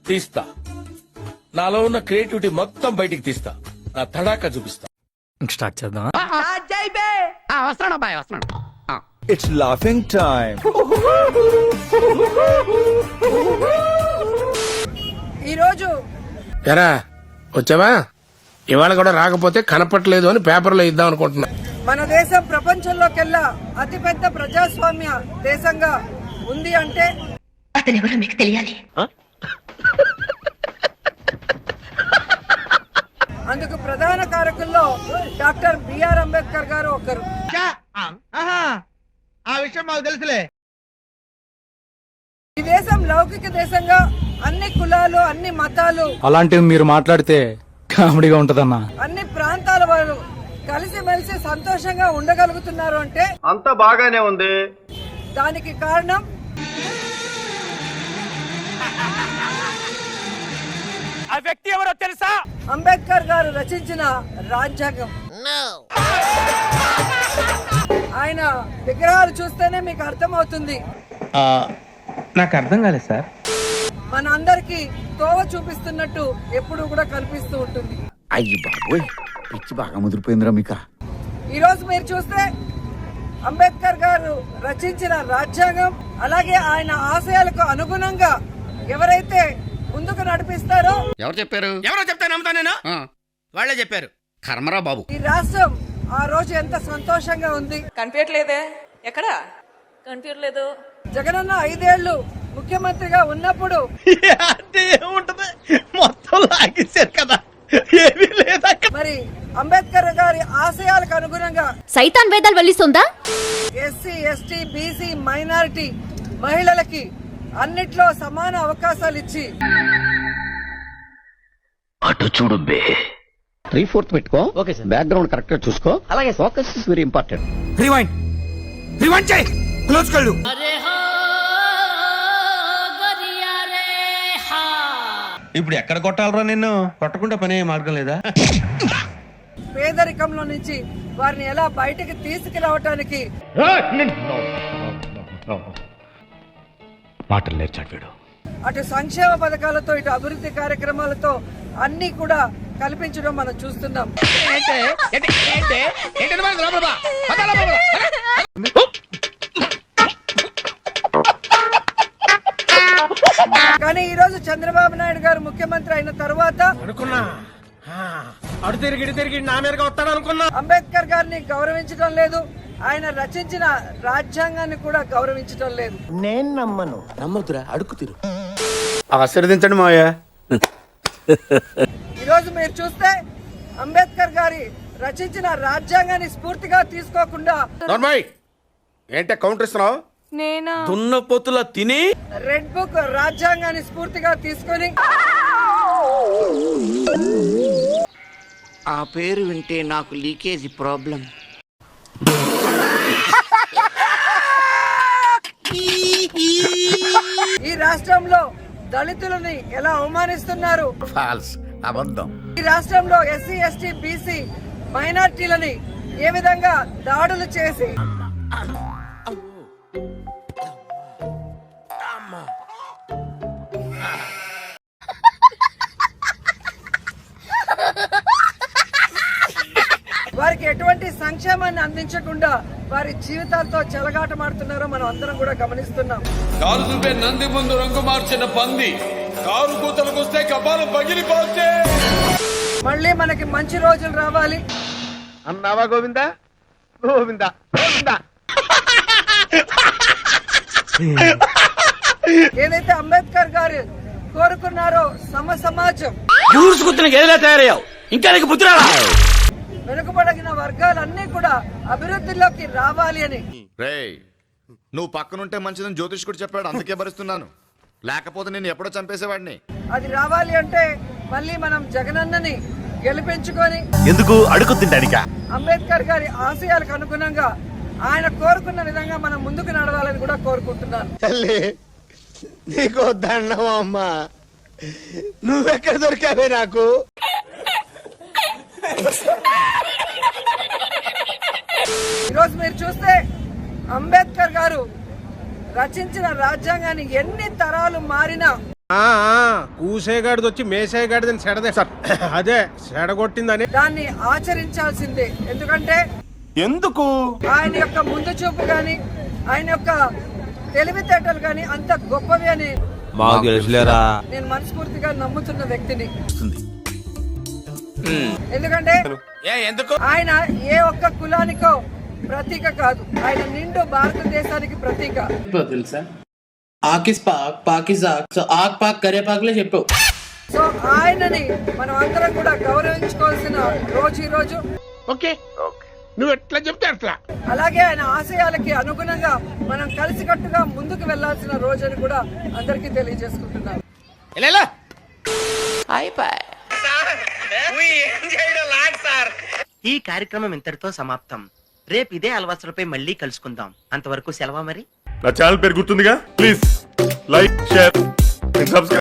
తీస్తా, నాలో ఉన్న క్రియేటివిటీ మొత్తం బయటికి తీస్తా, నా తడాకా చూపిస్తా. స్టార్ట్ చేద్దాం. వస్తున్నాడు అబ్బాయి, వస్తున్నాడు. It's laughing time. ఈరోజు ఎరా వచ్చావా? ఇవాళ కూడా రాకపోతే కనపట్లేదు అని పేపర్లో ఇద్దాం అనుకుంటున్నా. మన దేశం ప్రపంచంలోకెల్లా అతిపెద్ద ప్రజాస్వామ్య దేశంగా ఉంది అంటే అతనెవరో మీకు తెలియాలి. అందుకు ప్రధాన కారకుల్లో డాక్టర్ బిఆర్ అంబేద్కర్ గారు ఒకరు. ఆ విషయం మాకు తెలుసులే. ఈ దేశం లౌకిక దేశంగా అన్ని కులాలు, అన్ని మతాలు, అలాంటివి మీరు మాట్లాడితే కామెడీగా ఉంటదన్నా. అన్ని ప్రాంతాల వారు కలిసిమెలిసి సంతోషంగా ఉండగలుగుతున్నారు అంటే అంత బాగానే ఉంది. దానికి కారణం ఆ వ్యక్తి ఎవరో తెలుసా? అంబేద్కర్ గారు రచించిన రాజ్యాంగం. ఆయన విగ్రహాలు చూస్తేనే మీకు అర్థమవుతుంది. నాకు అర్థం కాలేదు సార్. మన అందరికి తోవ చూపిస్తున్నట్టు ఎప్పుడు కూడా కనిపిస్తూ ఉంటుంది. అయ్యి బాబోయ్, పిచ్చి బాగా ముదిరిపోయిందిరా మీకా. ఈ రోజు మీరు చూస్తే అంబేద్కర్ గారు రచించిన రాజ్యాంగం, అలాగే ఆయన ఆశయాలకు అనుగుణంగా ఎవరైతే ముందుకు నడిపిస్తారో, ఎవరు చెప్పారు? ఎవరో చెప్తే నమ్ముతా నేను. వాళ్ళే చెప్పారు. కర్మరా బాబు. ఈ రాష్ట్రం ఆ రోజు ఎంత సంతోషంగా ఉంది. కనిపించట్లేదే, ఎక్కడ కనిపించలేదు. జగనన్న 5 ఏళ్లు ముఖ్యమంత్రిగా ఉన్నప్పుడు ఏముంటది, మొత్తం లాగేశారు కదా, ఏమీ లేదా. మరి అంబేద్కర్ గారి ఆశయాలకు అనుగుణంగా సైతాన్ వేదాలు వల్లిస్తుందా? ఎస్సీ, ఎస్టీ, బీసీ, మైనారిటీ మహిళలకి అన్నిట్లో సమాన అవకాశాలు ఇచ్చి, అటు చూడు బే, 3/4 పెట్టుకో. Okay sir. బ్యాక్గ్రౌండ్ కరెక్ట్ గా చూసుకో. అలాగే focus is very important. Rewind చేయి, క్లోజ్ కళ్ళు. ఇప్పుడు ఎక్కడ కొట్టాలరా నిన్ను? కొట్టకుండా పనే మార్గం లేదా? పేదరికంలో నుంచి వారిని ఎలా బయటికి తీసుకురావటానికి మాటలు నేర్చాడు వీడు. అటు సంక్షేమ పథకాలతో, ఇటు అభివృద్ధి కార్యక్రమాలతో అన్ని కూడా కల్పించడం మనం చూస్తున్నాం. కానీ ఈ రోజు చంద్రబాబు నాయుడు గారు ముఖ్యమంత్రి అయిన తర్వాత అడు తిరిగి నా మీదగా వస్తాడు అనుకున్నా. అంబేద్కర్ గారిని గౌరవించడం లేదు, ఆయన రచించిన రాజ్యాంగాన్ని కూడా గౌరవించడం లేదు. నేను నమ్మను. నమ్మదురా, అడుగు తిరు. ఆశీర్వదించండి మాయా. ఈ రోజు మీరు చూస్తే అంబేద్కర్ గారి రచించిన రాజ్యాంగాన్ని స్ఫూర్తిగా తీసుకోకుండా ఏంటే కౌంటర్ ఇస్తున్నావు? నేనా? దున్నపోతుల తిని రెడ్ బుక్ రాజ్యాంగాన్ని స్ఫూర్తిగా తీసుకొని ఆ పేరు వింటే నాకు లీకేజీ ప్రాబ్లం. ఈ రాష్ట్రంలో దళితులని ఎలా అవమానిస్తున్నారు, ఫాల్స్, అబద్ధం. ఈ రాష్ట్రంలో ఎస్సీ, ఎస్టీ, బీసీ మైనార్టీలని ఏ విధంగా దాడులు చేసి వారికి ఎటువంటి సంక్షేమాన్ని అందించకుండా వారి జీవితాలతో చెలగాటమాడుతున్నారో మనం అందరం కూడా గమనిస్తున్నాం. కారు చూపే నంది ముందు రంగు మార్చిన పంది, కారు కూతలకు వస్తే కపాలం పగిలిపోతే. మళ్ళీ మనకి మంచి రోజులు రావాలి అన్నావా గోవిందా? గోవిందా గోవిందా. ఏదైతే అంబేద్కర్ గారు కోరుకున్నారో సమ సమాజం, తయారయ్యావు, ఇంకా నీకు బుద్ధి రాలా? వెనుకబడిన వర్గాలన్నీ కూడా అభివృద్ధిలోకి రావాలి అని. రేయ్, నువ్వు పక్కనుంటే మంచిదని జ్యోతిష్కుడు చెప్పాడు, అందుకే భరిస్తున్నాను. లేకపోతే నేను ఎప్పుడో చంపేసేవాడిని. అది రావాలి అంటే మళ్ళీ మనం జగనన్నని గెలిపించుకొని ఎందుకు అడుగు తింటానిక? అంబేద్కర్ గారి ఆశయాలకు అనుగుణంగా ఆయన కోరుకున్న విధంగా మనం ముందుకు నడవాలని కూడా కోరుకుంటున్నాను. తల్లి నీకు దండం అమ్మా, నువ్వెక్కడ దొరికావే నాకు? ఈరోజు మీరు చూస్తే అంబేద్కర్ గారు రచించిన రాజ్యాంగాన్ని ఎన్ని తరాలు మారినా కూసేగాడిది వచ్చి మేసేగాడిదని సెడదే అదే సెడగొట్టిందని దాన్ని ఆచరించాల్సిందే. ఎందుకు ఆయన యొక్క ముందు చూపు గాని ఆయన యొక్క తెలివితేటలు గాని అంత గొప్పవి అని నేను మనస్ఫూర్తిగా నమ్ముతున్న వ్యక్తిని. ఎందుకంటే ఆయన ఏ ఒక్క కులానికో ప్రతీక కాదు, ఆయన నిండు భారతదేశానికి ప్రతీక. తెలుసా ఆకిస్ పాక్ పాకిజాక్ సో ఆక్ పాక్ కరేపాకులే చెప్పావు. సో ఆయనని మనం అందరం కూడా గౌరవించుకోవాల్సిన రోజు ఈ రోజు. ఓకే నువ్వు ఎట్లా చెప్తే అట్లా. అలాగే ఆయన ఆశయాలకి అనుగుణంగా మనం కలిసికట్టుగా ముందుకు వెళ్లాల్సిన రోజు అని కూడా అందరికీ తెలియజేసుకుంటున్నాను. ఈ కార్యక్రమం ఇంతటితో సమాప్తం. రేపు ఇదే అలవాసులపై మళ్ళీ కలుసుకుందాం. అంతవరకు సెలవా మరి. నా ఛానల్ పేరు గుర్తుందిగా, please like share and subscribe.